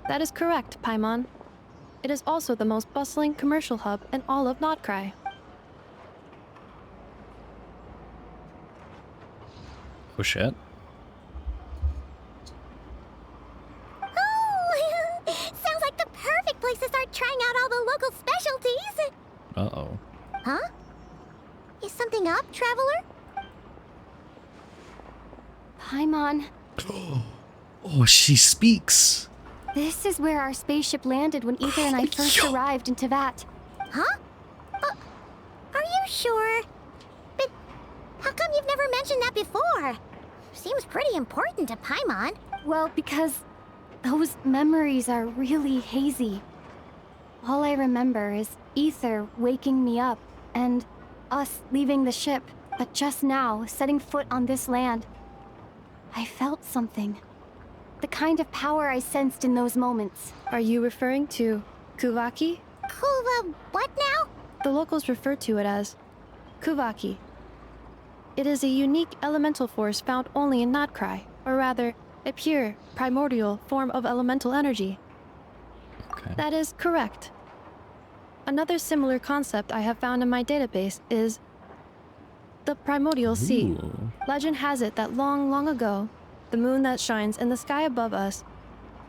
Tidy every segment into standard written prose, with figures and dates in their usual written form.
That is correct, Paimon. It is also the most bustling commercial hub in all of Nod-Krai. Oh shit. Oh! Sounds like the perfect place to start trying out all the local specialties! Uh-oh. Huh? Is something up, traveler? Paimon, Oh, she speaks. this is where our spaceship landed when Ether and I first arrived in Teyvat. Huh? Are you sure? But how come you've never mentioned that before? Seems pretty important to Paimon. Well, because those memories are really hazy. All I remember is Ether waking me up and us leaving the ship. But just now, setting foot on this land, I felt something. The kind of power I sensed in those moments. Are you referring to Kuvaki? What now? The locals refer to it as Kuvaki. It is a unique elemental force found only in Nod-Krai, or rather, a pure, primordial form of elemental energy. Okay. That is correct. Another similar concept I have found in my database is the primordial sea. Ooh. Legend has it that long, long ago, the moon that shines in the sky above us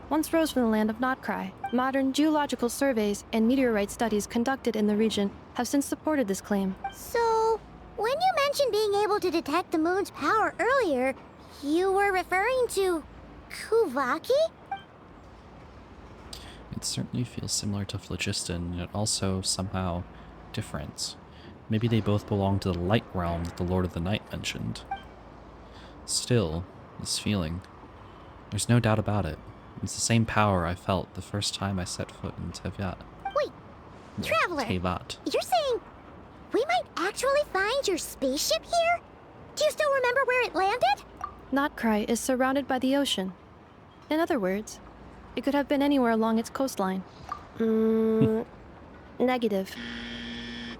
once rose from the land of Nod-Krai. Modern geological surveys and meteorite studies conducted in the region have since supported this claim. So, when you mentioned being able to detect the moon's power earlier, you were referring to Kuvaki? It certainly feels similar to Phlogiston, yet also somehow different. Maybe they both belong to the light realm that the Lord of the Night mentioned. Still, this feeling, there's no doubt about it. It's the same power I felt the first time I set foot in Teyvat. Wait, traveler, Teyvat. you're saying we might actually find your spaceship here? Do you still remember where it landed? Nod-Krai is surrounded by the ocean. In other words, it could have been anywhere along its coastline. Negative.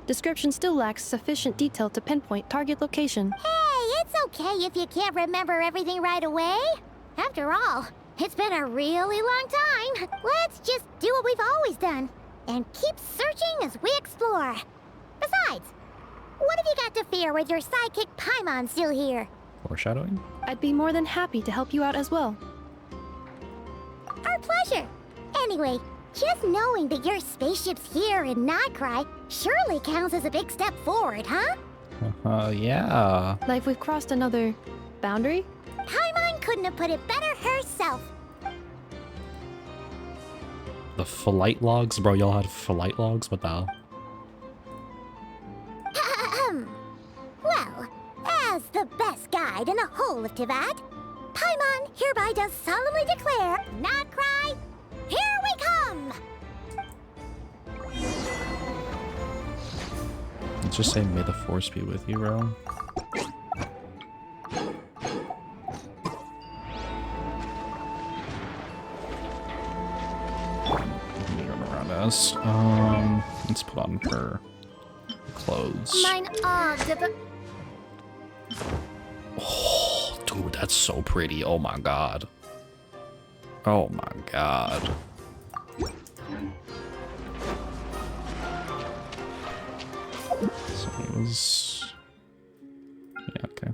Description still lacks sufficient detail to pinpoint target location. Hey, it's okay if you can't remember everything right away. After all, it's been a really long time. Let's just do what we've always done and keep searching as we explore. Besides, what have you got to fear with your sidekick Paimon still here? Foreshadowing? I'd be more than happy to help you out as well. Our pleasure. Anyway, just knowing that your spaceship's here in Nod-Krai surely counts as a big step forward, huh? Yeah. Like we've crossed another boundary? Paimon couldn't have put it better herself. The flight logs? Bro, y'all had flight logs? What the hell? Well, as the best guide in the whole of Teyvat, Paimon hereby does solemnly declare, Nod-Krai, here we come! Let's just say, may the force be with you, bro. Around us. Let's put on her clothes. Mine Oh, dude, that's so pretty. Oh my god. Oh my god. So it was... Yeah, okay.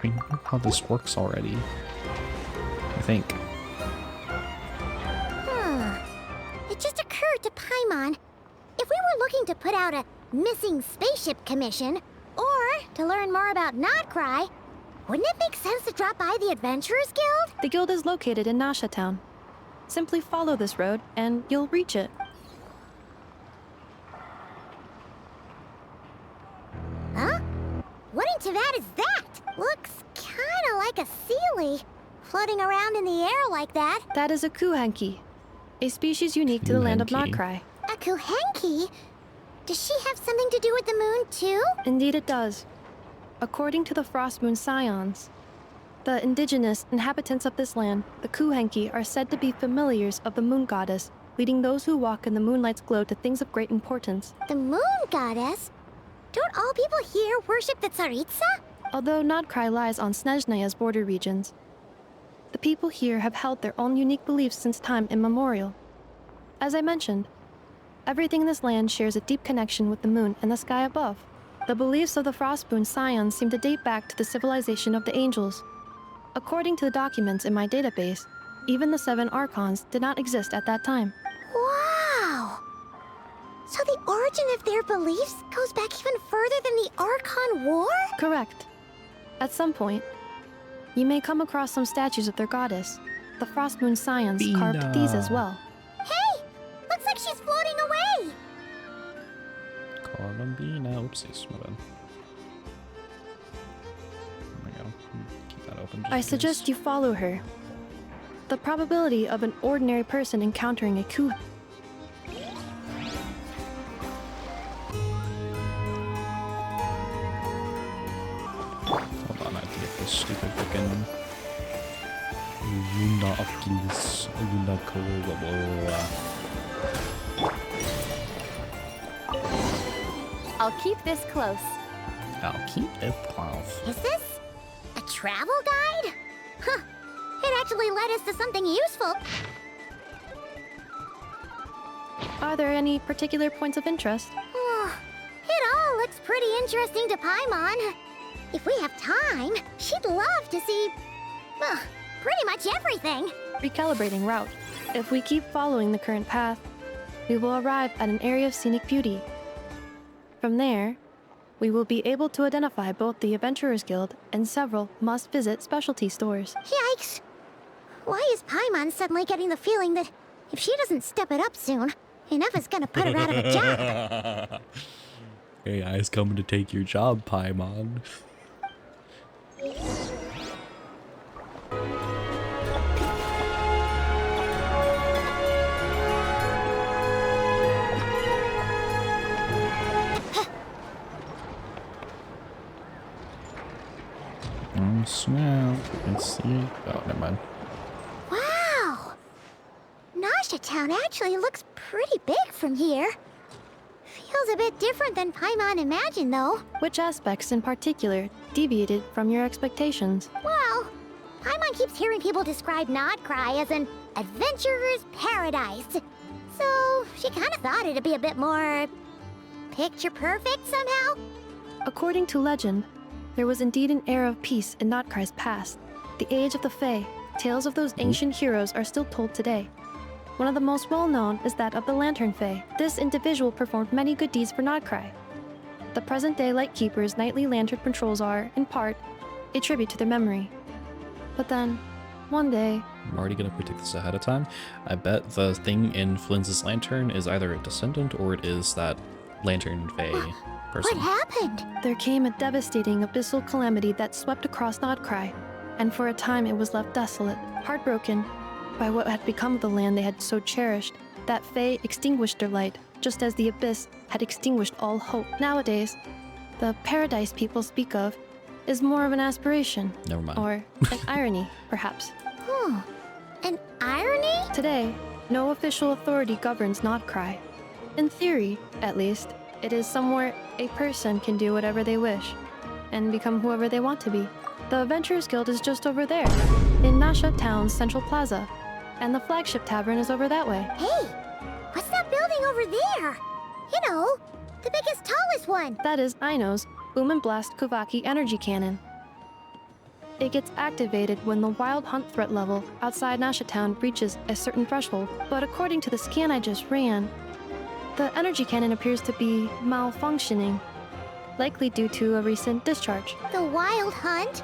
We know how this works already. I think. It just occurred to Paimon, if we were looking to put out a missing spaceship commission, or to learn more about Nod-Krai, wouldn't it make sense to drop by the Adventurers Guild? The guild is located in Nasha town. Simply follow this road and you'll reach it. Huh? What in Teyvat is that? Looks kinda like a Sealy, floating around in the air like that. That is a Kuhenki, a species unique to the land of Kuhenki. Nod-Krai. A Kuhenki? Does she have something to do with the moon, too? Indeed it does. According to the Frost Moon Scions, the indigenous inhabitants of this land, the Kuhenki, are said to be familiars of the moon goddess, leading those who walk in the moonlight's glow to things of great importance. The moon goddess? Don't all people here worship the Tsaritsa? Although Nod-Krai lies on Snezhnaya's border regions, The people here have held their own unique beliefs since time immemorial. As I mentioned, everything in this land shares a deep connection with the moon and the sky above. The beliefs of the Frostmoon Scions seem to date back to the civilization of the angels. According to the documents in my database, even the 7 Archons did not exist at that time. Wow! So the origin of their beliefs goes back even further than the Archon War? Correct. At some point, you may come across some statues of their goddess. The Frostmoon Scions carved these as well. Hey! Looks like she's floating away! Columbina. Oopsies, my bad. There we go. Keep that open. I suggest you follow her. The probability of an ordinary person encountering a coup. Hold on, I have to get this stupid freaking Luna Oculus, Luna Cola. I'll keep this close. I'll keep it close. Is this a travel guide? Huh. It actually led us to something useful. Are there any particular points of interest? It all looks pretty interesting to Paimon. If we have time, she'd love to see, well, pretty much everything. Recalibrating route. If we keep following the current path, we will arrive at an area of scenic beauty. From there, we will be able to identify both the Adventurers Guild and several must-visit specialty stores. Yikes. Why is Paimon suddenly getting the feeling that if she doesn't step it up soon, Ineva's gonna put her out of a job? AI's coming to take your job, Paimon. Smell. Let's see. Oh, never mind. Wow! Nasha Town actually looks pretty big from here. Feels a bit different than Paimon imagined, though. Which aspects in particular deviated from your expectations? Well, Paimon keeps hearing people describe Nod-Krai as an adventurer's paradise. So, she kind of thought it'd be a bit more picture perfect somehow. According to legend, there was indeed an era of peace in Nod-Krai's past. The age of the Fae. Tales of those ancient heroes are still told today. One of the most well-known is that of the Lantern Fae. This individual performed many good deeds for Nod-Krai. The present-day Lightkeeper's nightly lantern patrols are, in part, a tribute to their memory. But then, one day... I'm already gonna predict this ahead of time. I bet the thing in Flynn's lantern is either a descendant or it is that Lantern Fae person. What happened? there came a devastating abyssal calamity that swept across Nod-Krai, and for a time it was left desolate, heartbroken by what had become of the land they had so cherished. That Fae extinguished their light, just as the abyss had extinguished all hope. Nowadays, the paradise people speak of is more of an aspiration. Never mind. Or an irony, perhaps. An irony? Today, no official authority governs Nod-Krai. In theory, at least, it is somewhere a person can do whatever they wish, and become whoever they want to be. The Adventurers Guild is just over there, in Nasha Town's Central Plaza, and the flagship tavern is over that way. Hey, what's that building over there? You know, the biggest, tallest one. That is Aino's Boom and Blast Kuvaki energy cannon. It gets activated when the wild hunt threat level outside Nasha Town reaches a certain threshold, but according to the scan I just ran, the energy cannon appears to be malfunctioning, likely due to a recent discharge. The wild hunt?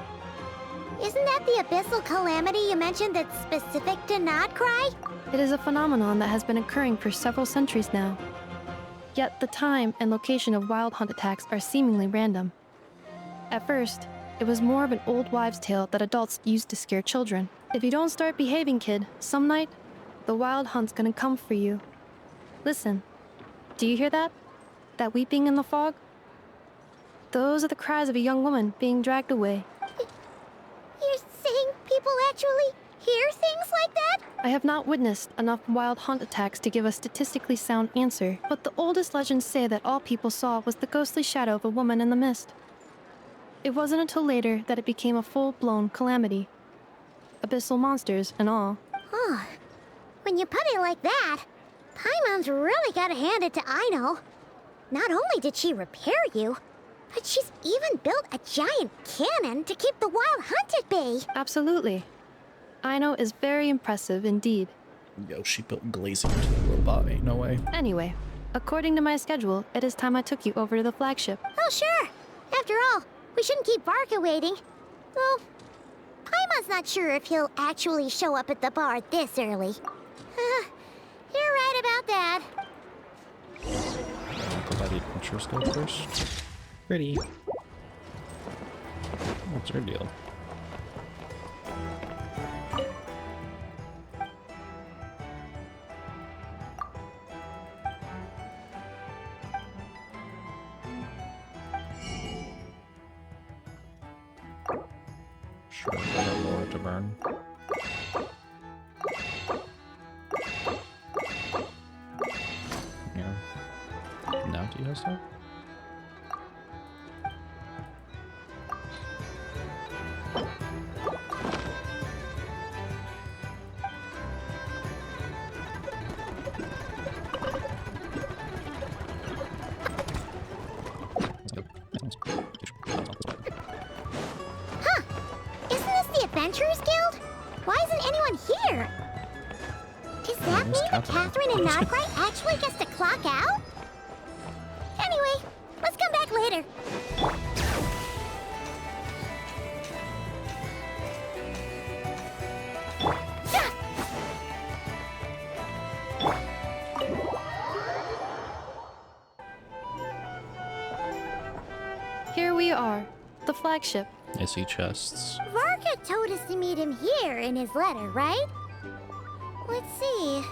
Isn't that the abyssal calamity you mentioned that's specific to Nod-Krai? It is a phenomenon that has been occurring for several centuries now. Yet the time and location of wild hunt attacks are seemingly random. At first, it was more of an old wives' tale that adults used to scare children. If you don't start behaving, kid, some night, the wild hunt's gonna come for you. Listen, do you hear that? That weeping in the fog? Those are the cries of a young woman being dragged away. You're saying people actually hear things like that? I have not witnessed enough wild hunt attacks to give a statistically sound answer, but the oldest legends say that all people saw was the ghostly shadow of a woman in the mist. It wasn't until later that it became a full-blown calamity. abyssal monsters and all. Oh, when you put it like that, Paimon's really gotta hand it to Aino. Not only did she repair you, but she's even built a giant cannon to keep the wild hunt at bay. Absolutely. Aino is very impressive indeed. Yo, she built glazing into the robot, ain't no way. Anyway, according to my schedule, it is time I took you over to the flagship. Oh, sure. After all, we shouldn't keep Varka waiting. Well, Paimon's not sure if he'll actually show up at the bar this early. You're right about that. Go by the adventure scope first. Pretty. What's her deal? Sure, I got more to burn. Yeah. Now do you have stuff? Isn't this the Adventurers Guild? Why isn't anyone here? Does that mean that Catherine and Nod-Krai actually gets to clock out? Anyway, let's come back later. Here we are, the flagship. I see chests. Varka told us to meet him here in his letter, right? Let's see.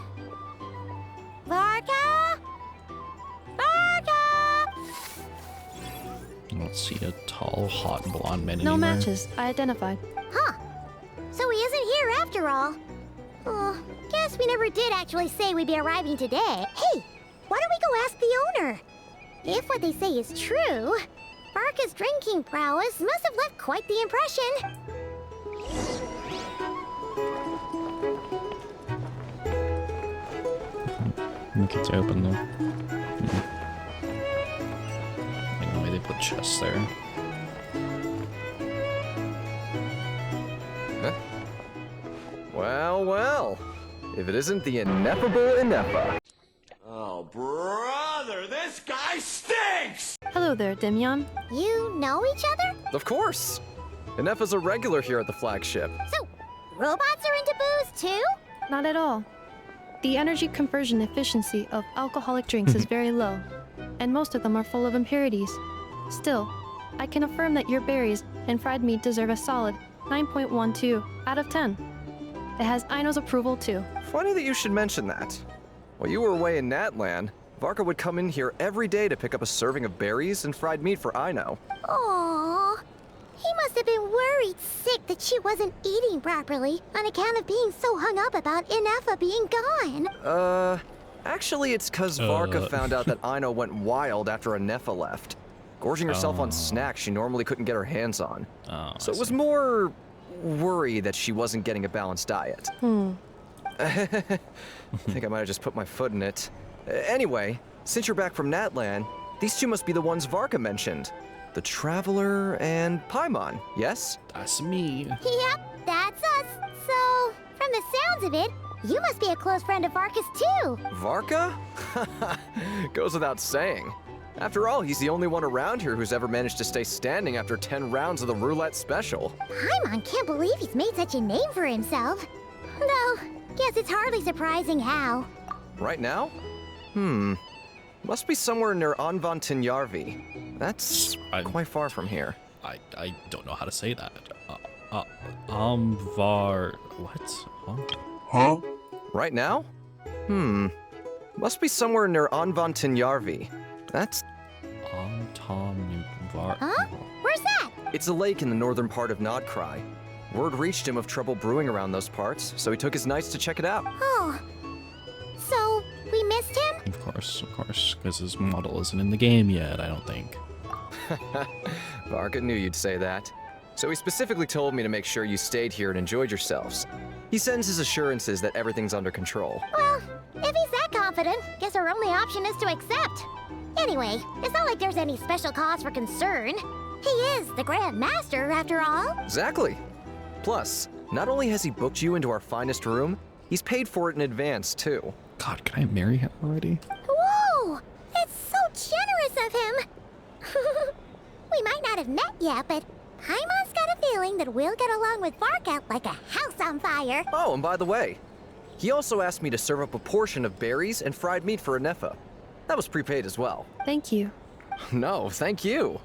Varka? Varka! I don't see a tall, hot blonde man No anywhere. matches, I identified. Huh. So he isn't here after all. Oh, guess we never did actually say we'd be arriving today. Hey, why don't we go ask the owner? If what they say is true, Varka's drinking prowess must have left quite the impression. I think it's open though. Anyway, they put chests there. Huh? Well, well. If it isn't the ineffable Ineffa. Oh, brother, this guy stinks! Hello there, Demyon. You know each other? Of course. Ineffa's a regular here at the flagship. So, robots are into booze too? Not at all. The energy conversion efficiency of alcoholic drinks is very low, and most of them are full of impurities. Still, I can affirm that your berries and fried meat deserve a solid 9.12 out of 10. It has Aino's approval too. Funny that you should mention that. While you were away in Natland, Varka would come in here every day to pick up a serving of berries and fried meat for Aino. Aww. He must have been worried sick that she wasn't eating properly on account of being so hung up about Ineffa being gone. Actually it's cause Varka found out that Aino went wild after Ineffa left, gorging herself on snacks she normally couldn't get her hands on. Oh, So I it was see. more worry that she wasn't getting a balanced diet. I think I might have just put my foot in it. Anyway, since you're back from Natland, these two must be the ones Varka mentioned. The Traveler and Paimon, yes? That's me. Yep, that's us. So, from the sounds of it, you must be a close friend of Varka's too. Varka? Goes without saying. After all, he's the only one around here who's ever managed to stay standing after 10 rounds of the roulette special. Paimon can't believe he's made such a name for himself. Though, guess it's hardly surprising how. Right now? Must be somewhere near Anvantinjarvi. That's quite far from here. I don't know how to say that. Var... What? Huh? Right now? Must be somewhere near Anvantinjarvi. That's... Var... Huh? Where's that? It's a lake in the northern part of Nod-Krai. Word reached him of trouble brewing around those parts, so he took his knights to check it out. Oh. So, we missed him? Of course, because his model isn't in the game yet, I don't think. Varka knew you'd say that. So he specifically told me to make sure you stayed here and enjoyed yourselves. He sends his assurances that everything's under control. Well, if he's that confident, guess our only option is to accept. Anyway, it's not like there's any special cause for concern. He is the Grand Master, after all. Exactly. Plus, not only has he booked you into our finest room, he's paid for it in advance, too. God, can I marry him already? Whoa! It's so generous of him! We might not have met yet, but Paimon's got a feeling that we'll get along with Varka like a house on fire. Oh, and by the way, he also asked me to serve up a portion of berries and fried meat for Anefa. That was prepaid as well. Thank you. No, thank you.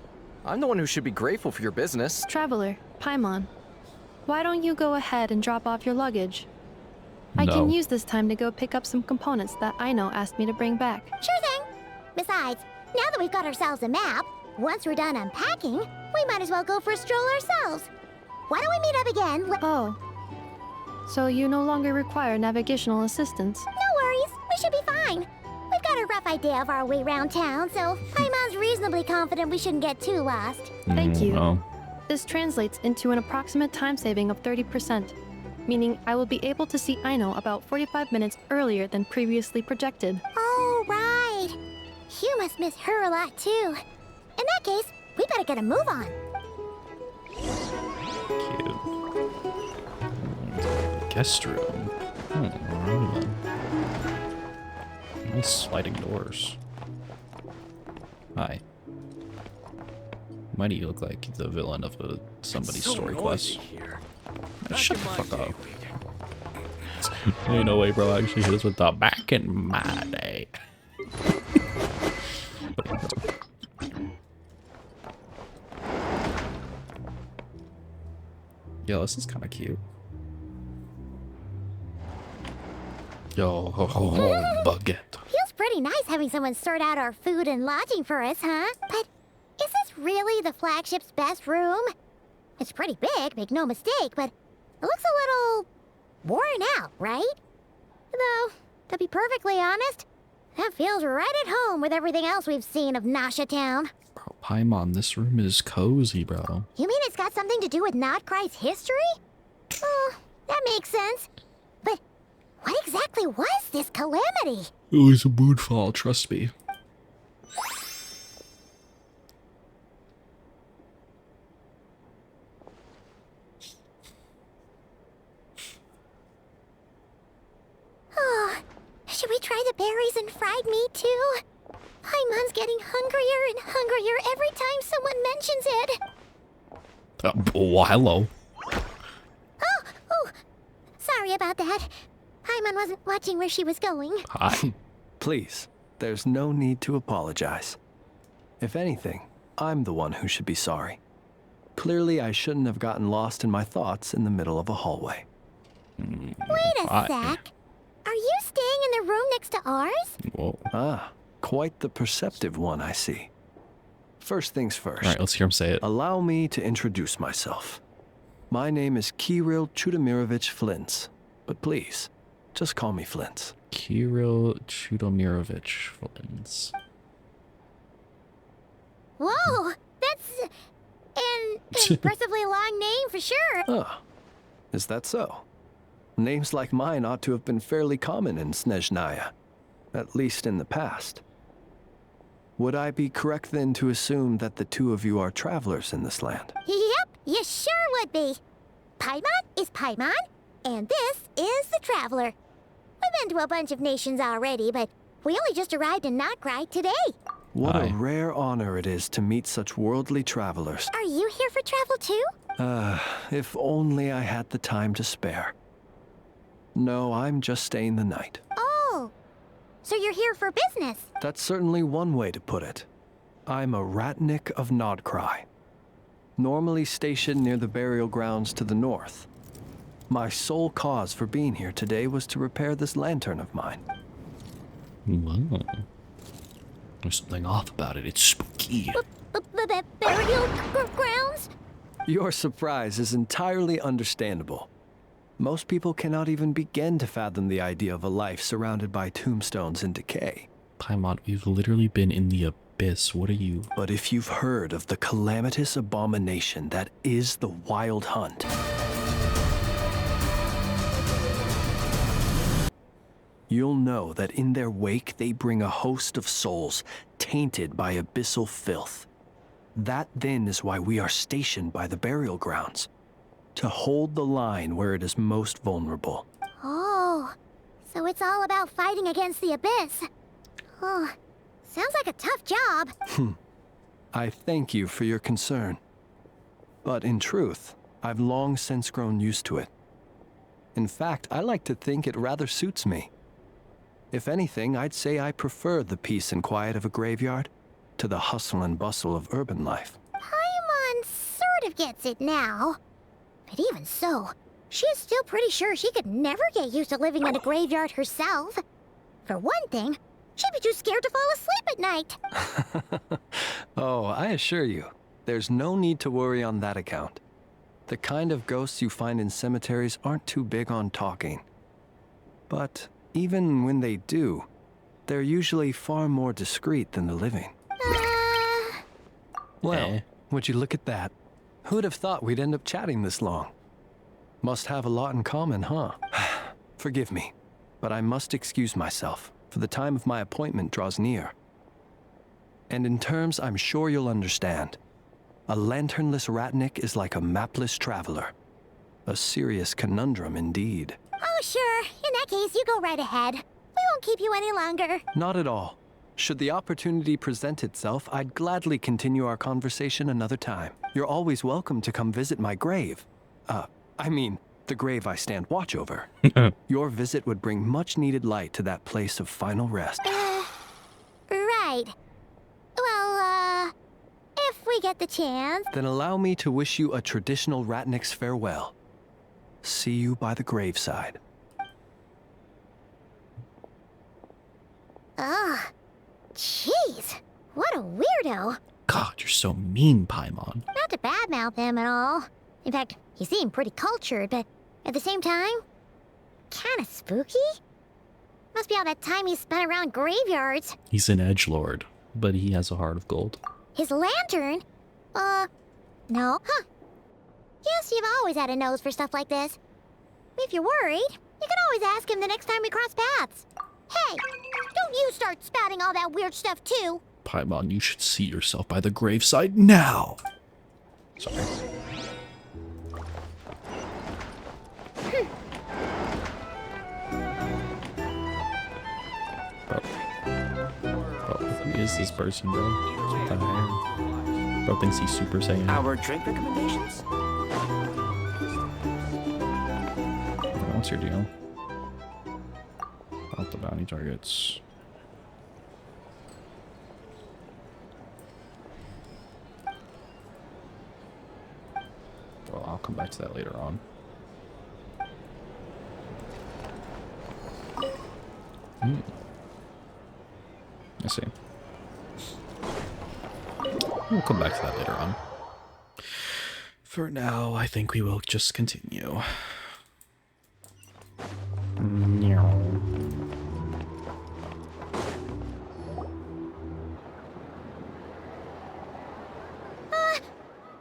I'm the one who should be grateful for your business. Traveler, Paimon, why don't you go ahead and drop off your luggage? I No. can use this time to go pick up some components that Aino asked me to bring back. Sure thing. Besides, now that we've got ourselves a map, once we're done unpacking, we might as well go for a stroll ourselves. Why don't we meet up again? Oh. So you no longer require navigational assistance? No worries, we should be fine. We've got a rough idea of our way around town, so Paimon's reasonably confident we shouldn't get too lost. Thank you. No. This translates into an approximate time saving of 30%, meaning I will be able to see Aino about 45 minutes earlier than previously projected. Oh, right. You must miss her a lot, too. In that case, we better get a move on. Cute. Guest room. Alright. Nice sliding doors. Hi. Why do you look like the villain of somebody's story quest? Here. Shut the fuck up. Ain't no way, bro. I actually hit us with the back in my day. Yo, this is kind of cute. Yo, baguette. Feels pretty nice having someone sort out our food and lodging for us, huh? But is this really the flagship's best room? It's pretty big, make no mistake, but it looks a little worn out, right? Though, to be perfectly honest, that feels right at home with everything else we've seen of Nasha Town. Bro, Paimon, this room is cozy, bro. You mean it's got something to do with Nod-Krai's history? Oh, that makes sense. But what exactly was this calamity? It was a moonfall, trust me. Oh, should we try the berries and fried meat too? Paimon's getting hungrier and hungrier every time someone mentions it. Oh, hello. Oh, sorry about that. Paimon wasn't watching where she was going. Hi. Please, there's no need to apologize. If anything, I'm the one who should be sorry. Clearly, I shouldn't have gotten lost in my thoughts in the middle of a hallway. Wait a sec. Are you staying in the room next to ours? Whoa. Ah, quite the perceptive one, I see. First things first. Alright, let's hear him say it. Allow me to introduce myself. My name is Kirill Chudomirovich Flintz, but please, just call me Flintz. Kirill Chudomirovich Flintz. Whoa, that's an impressively long name for sure. Ah, is that so? Names like mine ought to have been fairly common in Snezhnaya, at least in the past. Would I be correct then to assume that the two of you are travelers in this land? Yep, you sure would be. Paimon is Paimon, and this is the Traveler. We've been to a bunch of nations already, but we only just arrived in Nod-Krai today. What Hi. a rare honor it is to meet such worldly travelers. Are you here for travel too? If only I had the time to spare. No, I'm just staying the night. Oh, so you're here for business. That's certainly one way to put it. I'm a Ratnik of Nod-Krai, normally stationed near the burial grounds to the north. My sole cause for being here today was to repair this lantern of mine. Wow. There's something off about it. It's spooky. Burial grounds? Your surprise is entirely understandable. Most people cannot even begin to fathom the idea of a life surrounded by tombstones and decay. Paimon, we've literally been in the abyss. What are you? But if you've heard of the calamitous abomination that is the Wild Hunt, you'll know that in their wake they bring a host of souls tainted by abyssal filth. That then is why we are stationed by the burial grounds, to hold the line where it is most vulnerable. Oh, so it's all about fighting against the abyss. Oh, sounds like a tough job. I thank you for your concern. But in truth, I've long since grown used to it. In fact, I like to think it rather suits me. If anything, I'd say I prefer the peace and quiet of a graveyard to the hustle and bustle of urban life. Paimon sort of gets it now. But even so, she is still pretty sure she could never get used to living in a graveyard herself. For one thing, she'd be too scared to fall asleep at night. Oh, I assure you, there's no need to worry on that account. The kind of ghosts you find in cemeteries aren't too big on talking. But even when they do, they're usually far more discreet than the living. Well, would you look at that? Who'd have thought we'd end up chatting this long? Must have a lot in common, huh? Forgive me, but I must excuse myself, for the time of my appointment draws near. And in terms I'm sure you'll understand, a lanternless ratnik is like a mapless traveler. A serious conundrum indeed. Oh, sure. In that case, you go right ahead. We won't keep you any longer. Not at all. Should the opportunity present itself, I'd gladly continue our conversation another time. You're always welcome to come visit my grave. I mean, the grave I stand watch over. Your visit would bring much-needed light to that place of final rest. Right. Well, if we get the chance... Then allow me to wish you a traditional ratnik's farewell. See you by the graveside. Ugh. Jeez. What a weirdo. God, you're so mean, Paimon. Not to badmouth him at all. In fact, he seemed pretty cultured, but at the same time, kinda spooky? Must be all that time he spent around graveyards. He's an edgelord, but he has a heart of gold. His lantern? No. Huh. Guess you've always had a nose for stuff like this. If you're worried, you can always ask him the next time we cross paths. Hey, don't you start spouting all that weird stuff too. Paimon, you should see yourself by the graveside now. Sorry. Who is this person, bro? What the hell? Bro thinks he's Super Saiyan. Our drink recommendations? What's your deal? About the bounty targets. Well, I'll come back to that later on. I see. We'll come back to that later on. For now, I think we will just continue.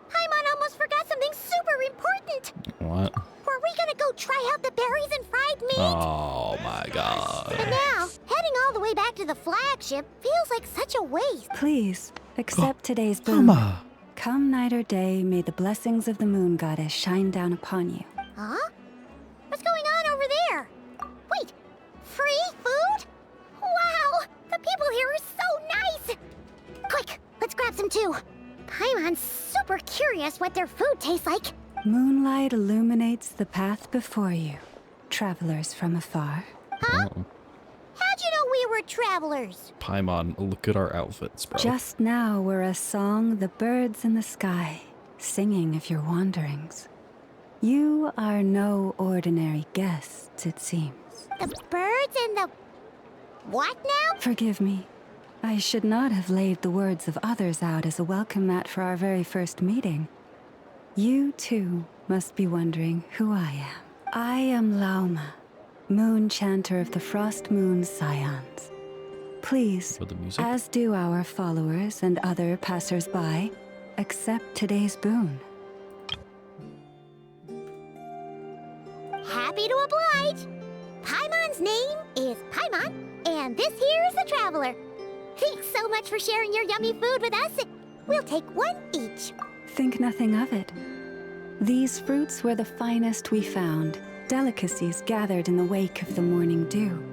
Paimon almost forgot something super important. What? Were we gonna go try out the berries and fried meat? Oh my god. But now, heading all the way back to the flagship feels like such a waste. Please, accept today's boon. Mama. Come night or day, may the blessings of the moon goddess shine down upon you. Huh? What's going on over there? Wait, free food? Wow, the people here are so nice! Quick, let's grab some too. Paimon's super curious what their food tastes like. Moonlight illuminates the path before you, travelers from afar. Huh? Oh. How'd you know we were travelers? Paimon, look at our outfits, bro. Just now were a song the birds in the sky, singing of your wanderings. You are no ordinary guests, it seems. The birds and the... what now? Forgive me. I should not have laid the words of others out as a welcome mat for our very first meeting. You, too, must be wondering who I am. I am Lauma, moon chanter of the Frost Moon's Scions. Please, With the music? as do our followers and other passers-by, accept today's boon. Happy to oblige. Paimon's name is Paimon, and this here is the Traveler. Thanks so much for sharing your yummy food with us. We'll take one each. Think nothing of it. These fruits were the finest we found, delicacies gathered in the wake of the morning dew.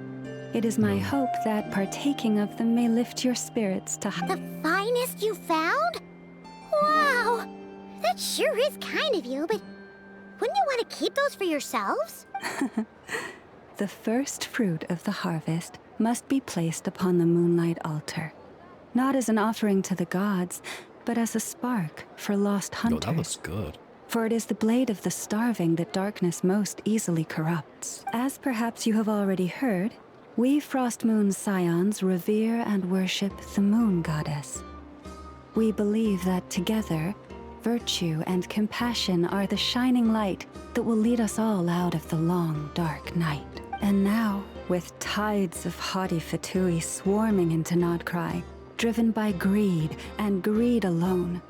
It is my hope that partaking of them may lift your spirits to The finest you found? Wow! That sure is kind of you, but wouldn't you want to keep those for yourselves? The first fruit of the harvest must be placed upon the moonlight altar, not as an offering to the gods, but as a spark for lost No, hunters. that was good. For it is the blade of the starving that darkness most easily corrupts. As perhaps you have already heard, we Frost Moon Scions revere and worship the moon goddess. We believe that together, virtue and compassion are the shining light that will lead us all out of the long, dark night. And now, with tides of haughty Fatui swarming into Nod-Krai, driven by greed and greed alone,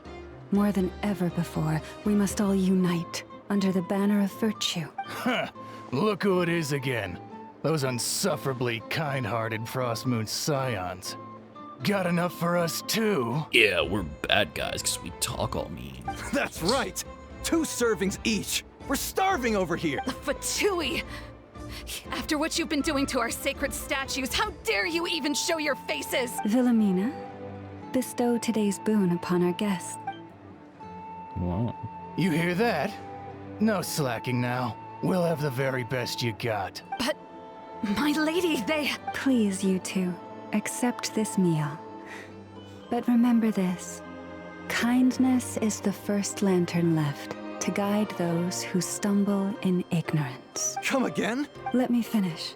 more than ever before, we must all unite under the banner of virtue. Huh, look who it is again. Those unsufferably kind-hearted Frost Moon Scions. Got enough for us too? Yeah, we're bad guys because we talk all mean. That's right! 2 servings each! We're starving over here! Fatui! After what you've been doing to our sacred statues, how dare you even show your faces? Wilhelmina, bestow today's boon upon our guests. Wow. You hear that? No slacking now. We'll have the very best you got. But, my lady, they... Please, you two, accept this meal. But remember this. Kindness is the first lantern left to guide those who stumble in ignorance. Come again? Let me finish.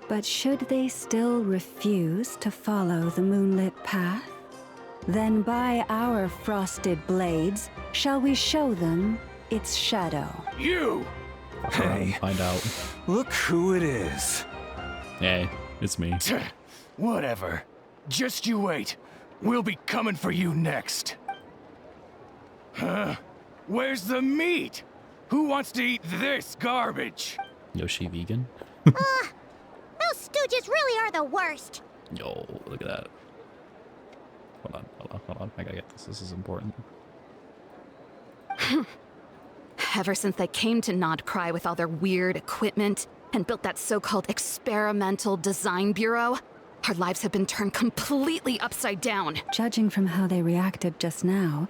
But should they still refuse to follow the moonlit path, then by our frosted blades shall we show them its shadow. You! Hey, Find out. look who it is. Hey, it's me. Whatever. Just you wait. We'll be coming for you next. Huh? Where's the meat? Who wants to eat this garbage? Yoshi vegan? Those stooges really are the worst. Yo, look at that. Hold on. I gotta get this. This is important. Ever since they came to Nod-Krai with all their weird equipment and built that so-called experimental design bureau, our lives have been turned completely upside down. Judging from how they reacted just now,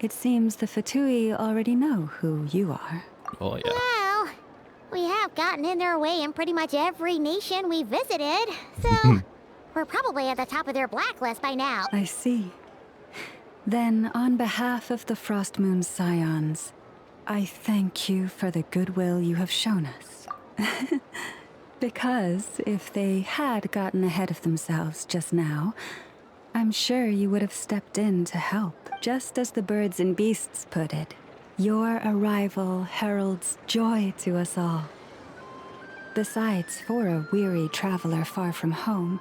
it seems the Fatui already know who you are. Oh, yeah. Well, we have gotten in their way in pretty much every nation we visited, so we're probably at the top of their blacklist by now. I see. Then, on behalf of the Frost Moon Scions, I thank you for the goodwill you have shown us. Because if they had gotten ahead of themselves just now, I'm sure you would have stepped in to help. Just as the birds and beasts put it, your arrival heralds joy to us all. Besides, for a weary traveler far from home,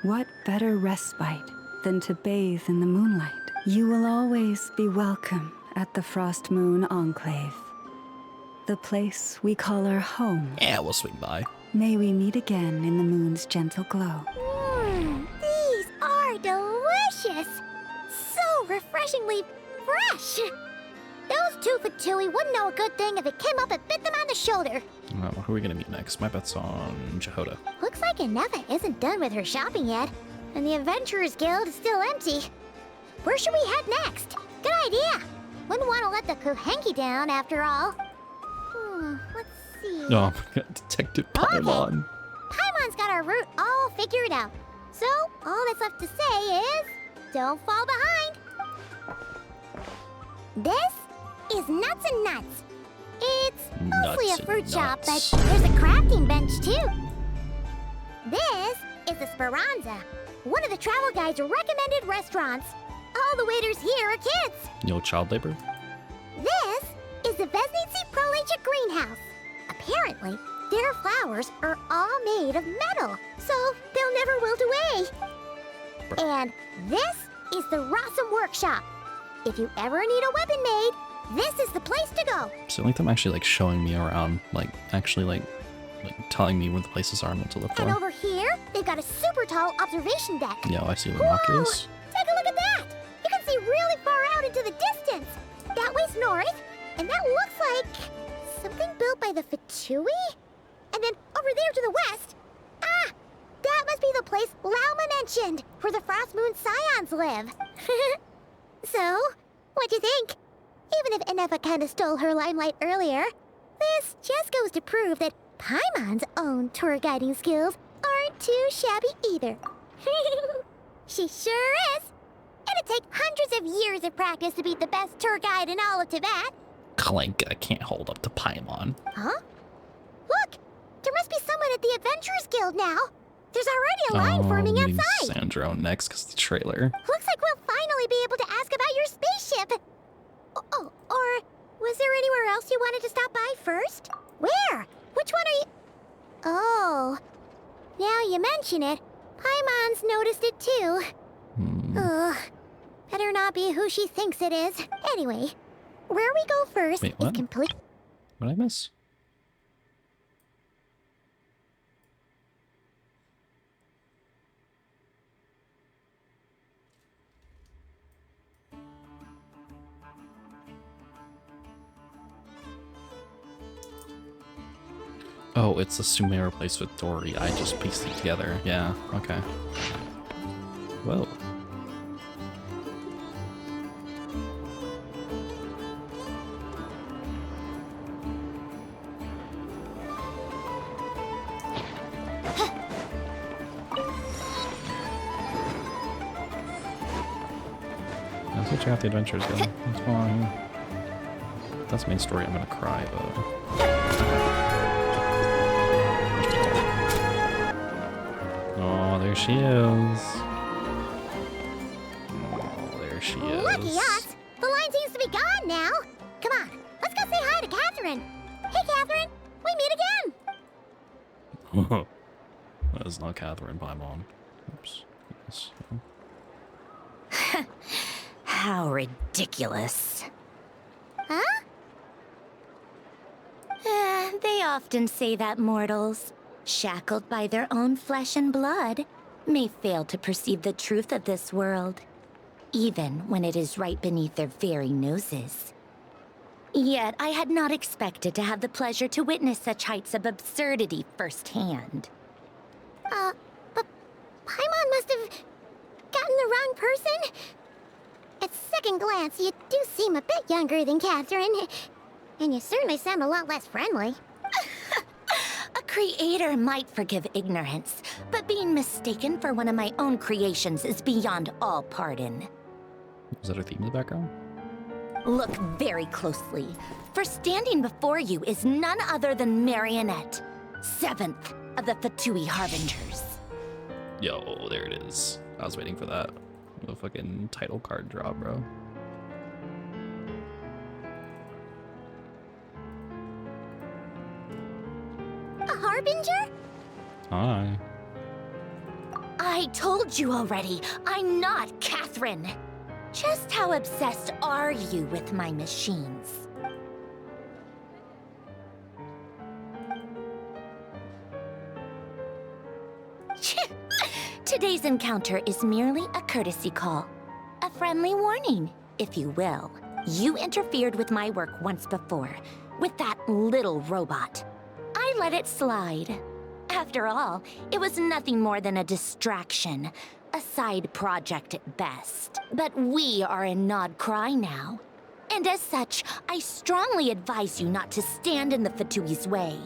what better respite than to bathe in the moonlight? You will always be welcome at the Frost Moon Enclave, the place we call our home. Yeah, we'll swing by. May we meet again in the moon's gentle glow. These are delicious! So refreshingly fresh! Those 2 Fatui wouldn't know a good thing if it came up and bit them on the shoulder. Who are we gonna meet next? My bet's on Jehoda. Looks like Ineva isn't done with her shopping yet, and the Adventurers Guild is still empty. Where should we head next? Good idea! Wouldn't want to let the Kuhenki down, after all. Let's see. Oh, Detective Paimon. Paimon's got our route all figured out. So, all that's left to say is, don't fall behind. This is Nuts and Nuts. It's mostly Nuts a fruit and shop, but nuts. there's a crafting bench too. This is the Speranza, one of the travel guide's recommended restaurants. All the waiters here are kids. No child labor? This is the Vesnici Prolicha Greenhouse. Apparently, Their flowers are all made of metal, so they'll never wilt away. And this is the Rossum Workshop. If you ever need a weapon made, this is the place to go. So like them actually like showing me around, like actually like telling me where the places are and what to look for. And over here, they've got a super tall observation deck. Yeah, I see where the mark Whoa! is. Take a look at that! You can see really far out into the distance. That way's north, and that looks like something built by the Fatui? And then over there to the west, that must be the place Lauma mentioned, where the Frost Moon Scions live. So, what'd you think? Even if Enefa kinda stole her limelight earlier, this just goes to prove that Paimon's own tour guiding skills aren't too shabby either. She sure is. It'd take hundreds of years of practice to beat the best tour guide in all of Tibet. Clank, I can't hold up to Paimon. Huh? Look! There must be someone at the Adventurers Guild now. There's already a line forming meeting outside. Sandro next, because the trailer. Looks like we'll finally be able to ask about your spaceship. Oh, or was there anywhere else you wanted to stop by first? Where? Which one are you... Oh, now you mention it, Paimon's noticed it too. Ugh, better not be who she thinks it is. Anyway, where we go first Wait, is what? complete... What did I miss? Oh, it's a Sumeru place with Dory. I just pieced it together. Yeah, okay. Whoa. Let's go check out the adventures, guys. What's going on here? That's the main story. I'm gonna cry, though. Oh, there she is. Oh, there she is. Lucky us! The line seems to be gone now. Come on, let's go say hi to Catherine. Hey, Catherine, we meet again. That is not Catherine Paimon. Oops. Yes. How ridiculous. Huh? They often say that mortals, shackled by their own flesh and blood, may fail to perceive the truth of this world, even when it is right beneath their very noses. Yet I had not expected to have the pleasure to witness such heights of absurdity firsthand. But Paimon must have gotten the wrong person. At second glance, you do seem a bit younger than Catherine, and you certainly sound a lot less friendly. A creator might forgive ignorance, but being mistaken for one of my own creations is beyond all pardon. Is that a theme in the background? Look very closely, for standing before you is none other than Marionette, 7th of the Fatui Harbingers. Yo, there it is. I was waiting for that. The fucking title card drop, bro. A Harbinger? Hi. I told you already, I'm not Catherine. Just how obsessed are you with my machines? Today's encounter is merely a courtesy call. A friendly warning, if you will. You interfered with my work once before, with that little robot. I let it slide. After all, it was nothing more than a distraction, a side project at best. But we are in Nod-Krai now. And as such, I strongly advise you not to stand in the Fatui's way.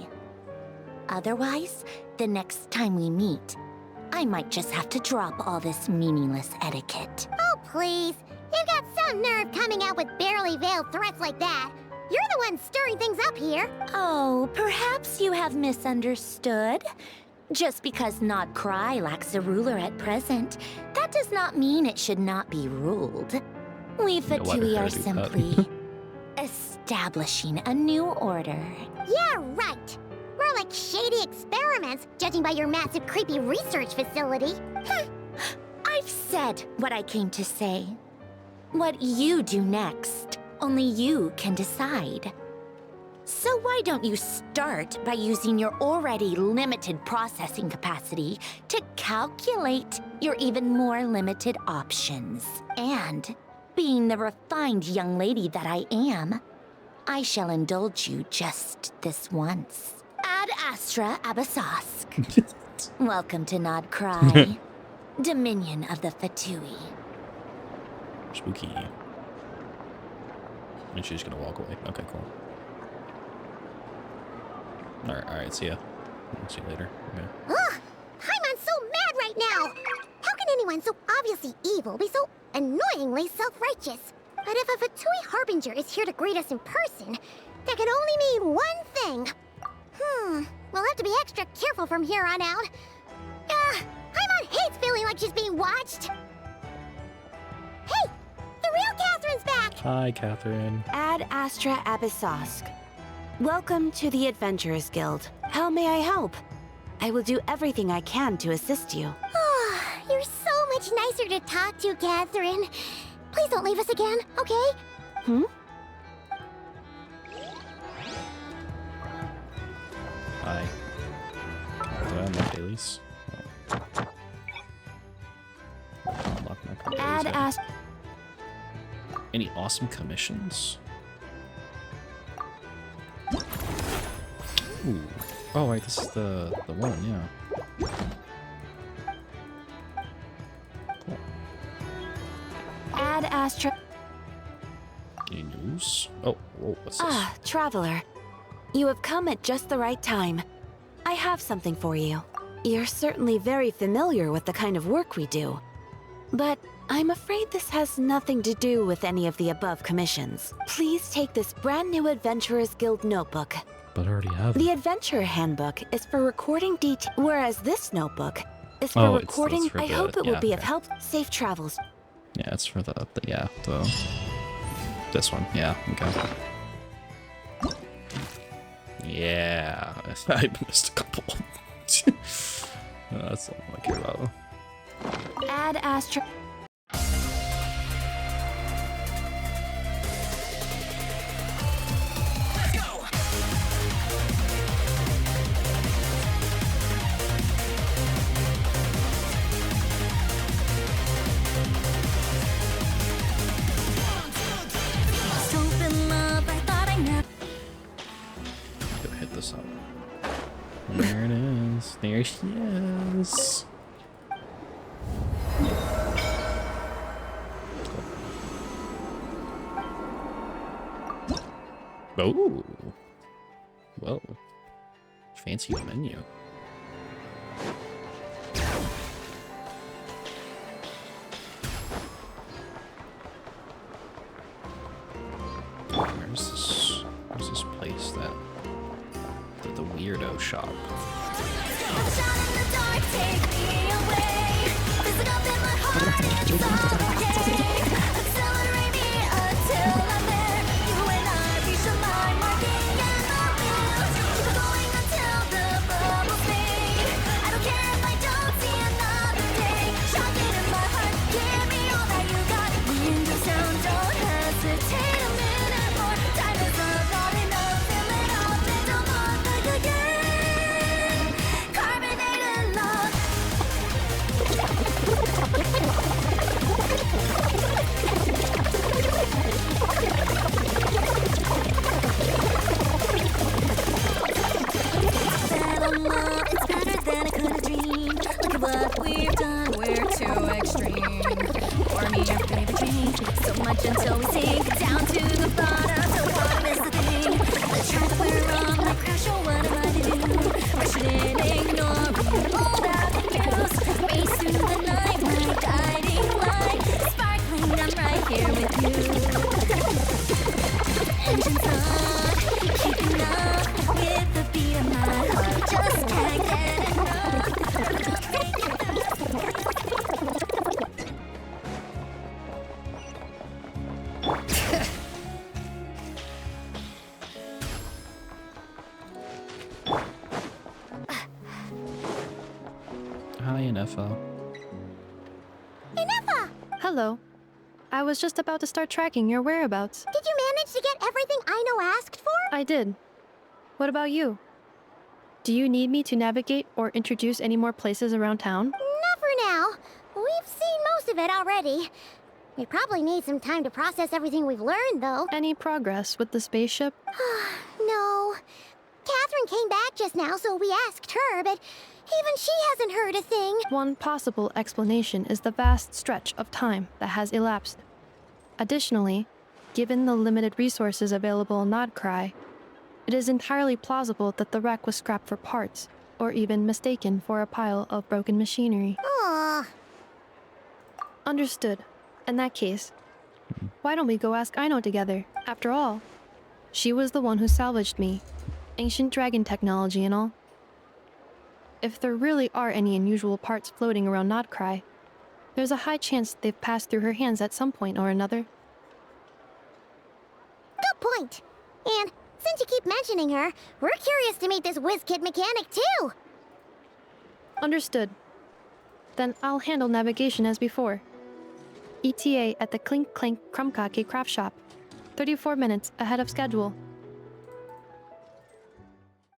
Otherwise, the next time we meet, I might just have to drop all this meaningless etiquette. Oh, please. You've got some nerve coming out with barely veiled threats like that. You're the one stirring things up here. Oh, perhaps you have misunderstood. Just because Nod-Krai lacks a ruler at present, that does not mean it should not be ruled. We Fatui are simply establishing a new order. Yeah, right. More like shady experiments, judging by your massive, creepy research facility. I've said what I came to say. What you do next, only you can decide. So why don't you start by using your already limited processing capacity to calculate your even more limited options? And, being the refined young lady that I am, I shall indulge you just this once. Ad Astra Abyssosque. Welcome to Nod-Krai, Dominion of the Fatui. Spooky. And she's gonna walk away. Okay, cool. Alright, see ya. See you later. Okay. Ugh! Paimon's so mad right now! How can anyone so obviously evil be so annoyingly self-righteous? But if a Fatui Harbinger is here to greet us in person, that can only mean one thing. We'll have to be extra careful from here on out. Paimon hates feeling like she's being watched. Hey! The real Catherine's back! Hi, Catherine. Ad Astra Abyssosque. Welcome to the Adventurers Guild. How may I help? I will do everything I can to assist you. You're so much nicer to talk to, Catherine. Please don't leave us again, okay? Hi. Do I unlock dailies? Unlock my dailies Ad yet. Astra. Any awesome commissions? Ooh. Oh, right, this is the one, yeah. Cool. Ad Astra. Any news? Oh, whoa, what's this? Traveler. You have come at just the right time. I have something for you. You're certainly very familiar with the kind of work we do. But I'm afraid this has nothing to do with any of the above commissions. Please take this brand new Adventurers Guild notebook. But I already have The it. Adventure Handbook is for recording detail, whereas this notebook is for recording. It's for I hope it yeah, will be of okay. help. Safe travels. Yeah, it's for the this one, yeah, okay. Yeah, I missed a couple. That's all I care about. Ad Astra. Go hit this up. There it is. There she is. Oh. Whoa. Fancy menu. Where's this place that the weirdo shop? Inefo. Inefa! Hello. I was just about to start tracking your whereabouts. Did you manage to get everything Aino asked for? I did. What about you? Do you need me to navigate or introduce any more places around town? Not for now. We've seen most of it already. We probably need some time to process everything we've learned, though. Any progress with the spaceship? No. Catherine came back just now, so we asked her, but even she hasn't heard a thing. One possible explanation is the vast stretch of time that has elapsed. Additionally, given the limited resources available in Nod-Krai, it is entirely plausible that the wreck was scrapped for parts, or even mistaken for a pile of broken machinery. Aww. Understood. In that case, why don't we go ask Aino together? After all, she was the one who salvaged me. Ancient dragon technology and all. If there really are any unusual parts floating around Nod-Krai, there's a high chance they've passed through her hands at some point or another. Good point. And since you keep mentioning her, we're curious to meet this whiz-kid mechanic too. Understood. Then I'll handle navigation as before. ETA at the Clink Clank Krumkake craft shop. 34 minutes ahead of schedule.